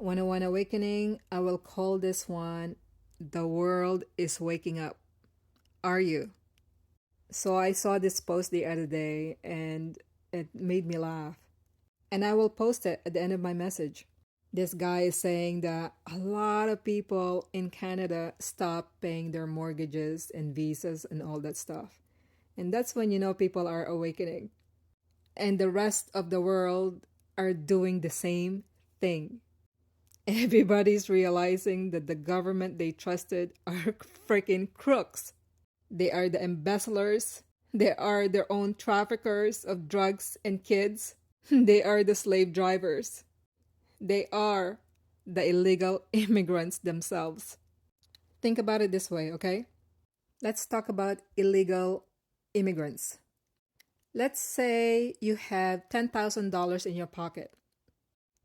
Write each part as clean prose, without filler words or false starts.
101 Awakening, I will call this one The World is Waking Up. Are you? So I saw this post the other day and it made me laugh. And I will post it at the end of my message. This guy is saying that a lot of people in Canada stop paying their mortgages and visas and all that stuff. And that's when you know people are awakening. And the rest of the world are doing the same thing. Everybody's realizing that the government they trusted are freaking crooks. They are the embezzlers. They are their own traffickers of drugs and kids. They are the slave drivers. They are the illegal immigrants themselves. Think about it this way, okay? Let's talk about illegal immigrants. Let's say you have $10,000 in your pocket,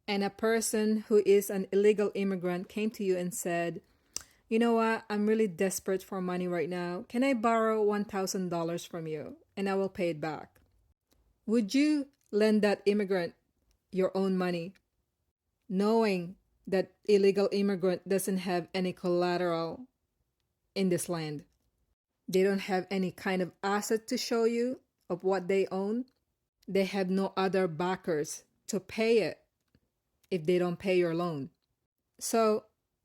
and a person who is an illegal immigrant came to you and said, "You know what? I'm really desperate for money right now. Can I borrow $1,000 from you and I will pay it back?" Would you lend that immigrant your own money, knowing that illegal immigrant doesn't have any collateral in this land? They don't have any kind of asset to show you of what they own. They have no other backers to pay it if they don't pay your loan. So,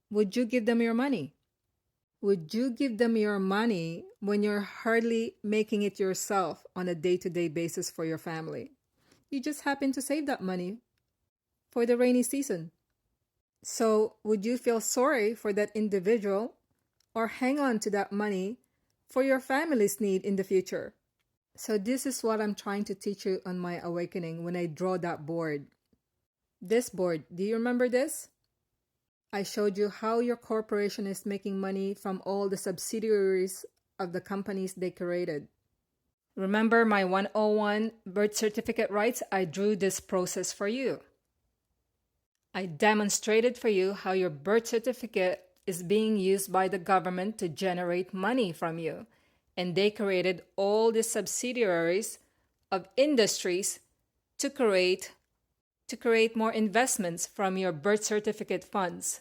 would you give them your money? Would you give them your money when you're hardly making it yourself on a day-to-day basis for your family? You just happen to save that money for the rainy season. So, would you feel sorry for that individual or hang on to that money for your family's need in the future? So this is what I'm trying to teach you on my awakening when I draw that board. This board, do you remember this? I showed you how your corporation is making money from all the subsidiaries of the companies they created. Remember my 101 birth certificate rights? I drew this process for you. I demonstrated for you how your birth certificate is being used by the government to generate money from you. And they created all the subsidiaries of industries to create more investments from your birth certificate funds.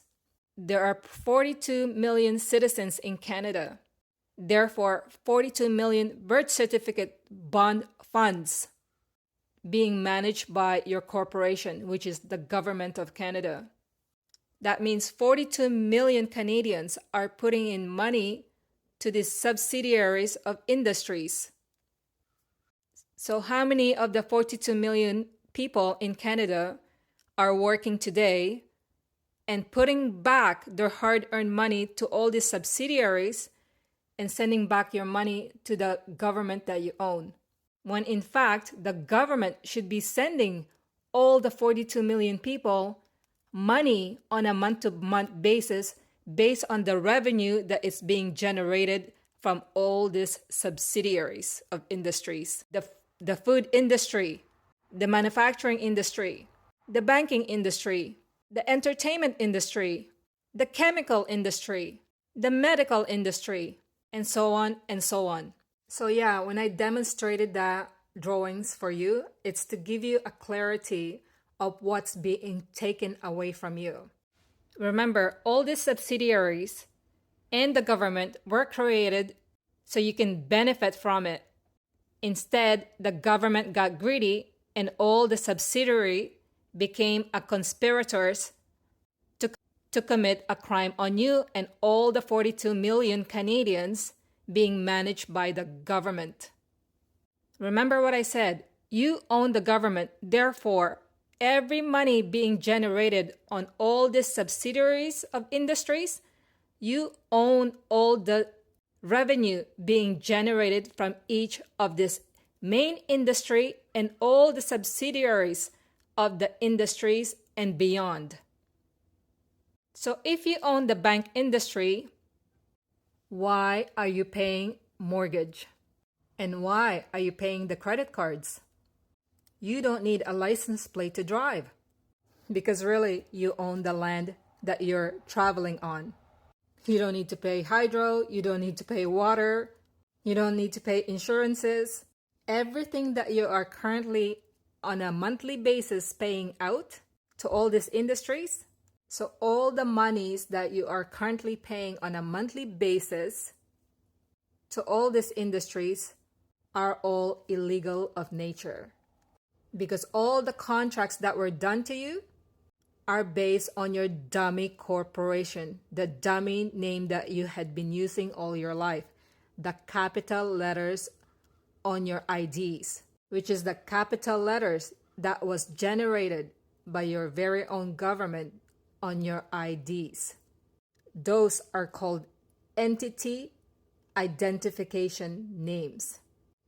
There are 42 million citizens in Canada. Therefore, 42 million birth certificate bond funds being managed by your corporation, which is the government of Canada. That means 42 million Canadians are putting in money to these subsidiaries of industries. So how many of the 42 million people in Canada are working today and putting back their hard-earned money to all these subsidiaries and sending back your money to the government that you own? When in fact, the government should be sending all the 42 million people money on a month-to-month basis based on the revenue that is being generated from all these subsidiaries of industries. The food industry, the manufacturing industry, the banking industry, the entertainment industry, the chemical industry, the medical industry, and so on and so on. So yeah, when I demonstrated that drawings for you, it's to give you a clarity of what's being taken away from you. Remember, all these subsidiaries and the government were created so you can benefit from it. Instead, the government got greedy and all the subsidiary became a conspirators to commit a crime on you and all the 42 million Canadians being managed by the government. Remember what I said, you own the government, therefore every money being generated on all these subsidiaries of industries, you own all the revenue being generated from each of this main industry and all the subsidiaries of the industries and beyond. So if you own the bank industry, why are you paying mortgage? And why are you paying the credit cards? You don't need a license plate to drive because really you own the land that you're traveling on. You don't need to pay hydro, you don't need to pay water, you don't need to pay insurances. Everything that you are currently on a monthly basis paying out to all these industries, So all the monies that you are currently paying on a monthly basis to all these industries are all illegal of nature, because all the contracts that were done to you are based on your dummy corporation, the dummy name that you had been using all your life, the capital letters on your IDs, which is the capital letters that was generated by your very own government on your IDs. Those are called entity identification names.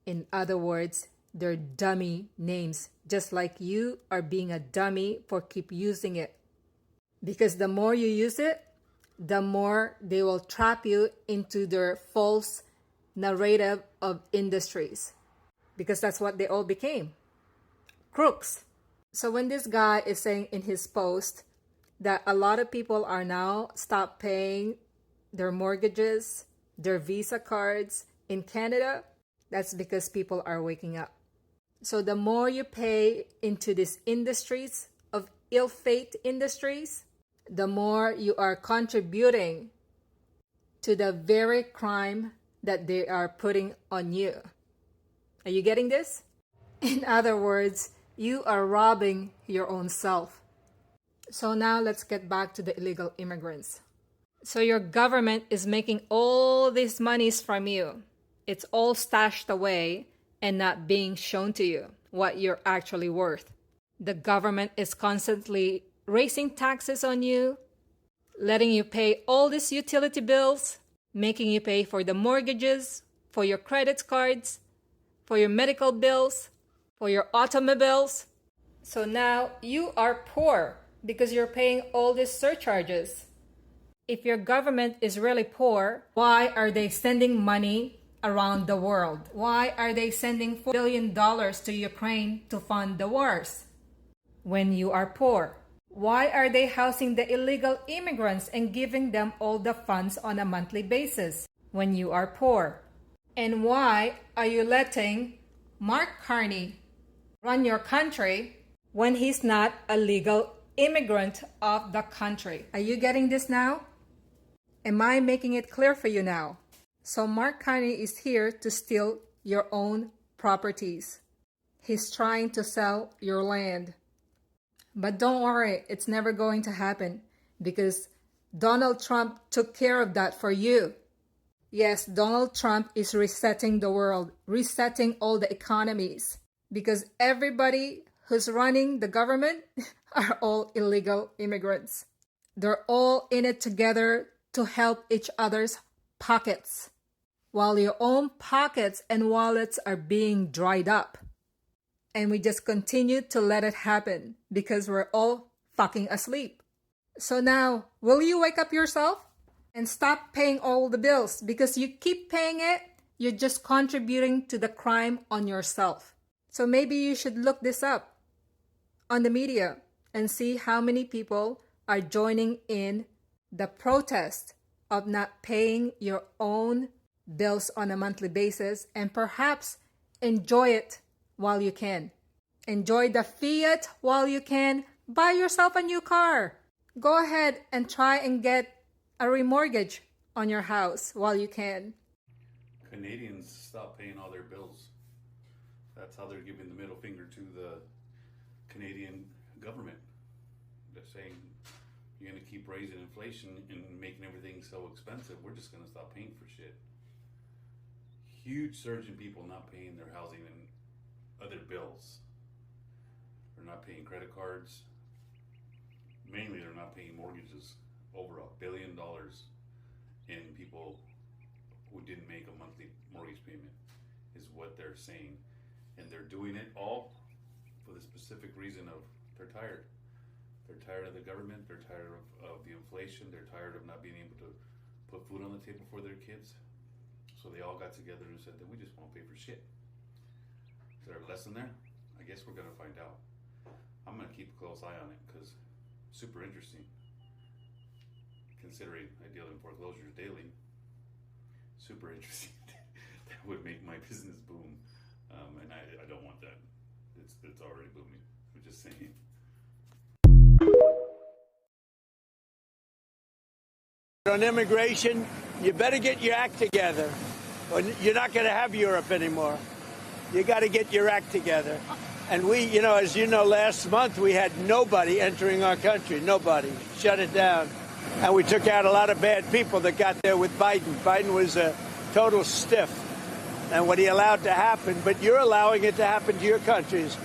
In other words, they're dummy names, just like you are being a dummy for keep using it. Because the more you use it, the more they will trap you into their false narrative of industries. Because that's what they all became, crooks. So when this guy is saying in his post that a lot of people are now stop paying their mortgages, their Visa cards in Canada, that's because people are waking up. So the more you pay into these industries of ill-fate industries, the more you are contributing to the very crime that they are putting on you. Are you getting this? In other words, you are robbing your own self. So now let's get back to the illegal immigrants. So your government is making all these monies from you. It's all stashed away and not being shown to you what you're actually worth. The government is constantly raising taxes on you, letting you pay all these utility bills, making you pay for the mortgages, for your credit cards, for your medical bills, for your automobiles. So now you are poor because you're paying all these surcharges. If your government is really poor, why are they sending money around the world? Why are they sending $4 billion to Ukraine to fund the wars when you are poor? Why are they housing the illegal immigrants and giving them all the funds on a monthly basis when you are poor? And why are you letting Mark Carney run your country when he's not a legal immigrant of the country? Are you getting this now? Am I making it clear for you now? So Mark Carney is here to steal your own properties. He's trying to sell your land. But don't worry, it's never going to happen because Donald Trump took care of that for you. Yes, Donald Trump is resetting the world, resetting all the economies, because everybody who's running the government are all illegal immigrants. They're all in it together to help each other's pockets, while your own pockets and wallets are being dried up. And we just continue to let it happen because we're all fucking asleep. So now, will you wake up yourself and stop paying all the bills? Because you keep paying it, you're just contributing to the crime on yourself. So maybe you should look this up on the media and see how many people are joining in the protest of not paying your own bills on a monthly basis, and perhaps enjoy it while you can. Enjoy the fiat while you can. Buy yourself a new car. Go ahead and try and get a remortgage on your house while you can. Canadians stop paying all their bills. That's how they're giving the middle finger to the Canadian government. They're saying, you're going to keep raising inflation and making everything so expensive. We're just going to stop paying for shit. Huge surge in people not paying their housing and other bills. They're not paying credit cards. Mainly, they're not paying mortgages. Over $1 billion in people who didn't make a monthly mortgage payment is what they're saying. And they're doing it all for the specific reason of they're tired. They're tired of the government. They're tired of the inflation. They're tired of not being able to put food on the table for their kids. So they all got together and said that we just won't pay for shit. Is there a lesson there? I guess we're going to find out. I'm going to keep a close eye on it because super interesting. Considering I deal in foreclosures daily, super interesting. That would make my business boom. And I don't want that. It's already booming. I'm just saying. On immigration, you better get your act together. Or you're not going to have Europe anymore. You got to get your act together. And we, as you know, last month we had nobody entering our country. Nobody. Shut it down. And we took out a lot of bad people that got there with Biden. Biden was a total stiff. And what he allowed to happen, but you're allowing it to happen to your countries.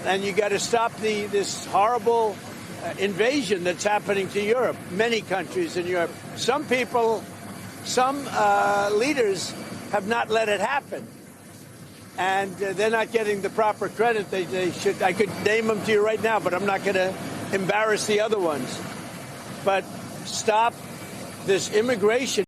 And you got to stop this horrible invasion that's happening to Europe, many countries in Europe. Some people, some leaders have not let it happen. And they're not getting the proper credit they should. I could name them to you right now, but I'm not going to embarrass the other ones. But stop this immigration.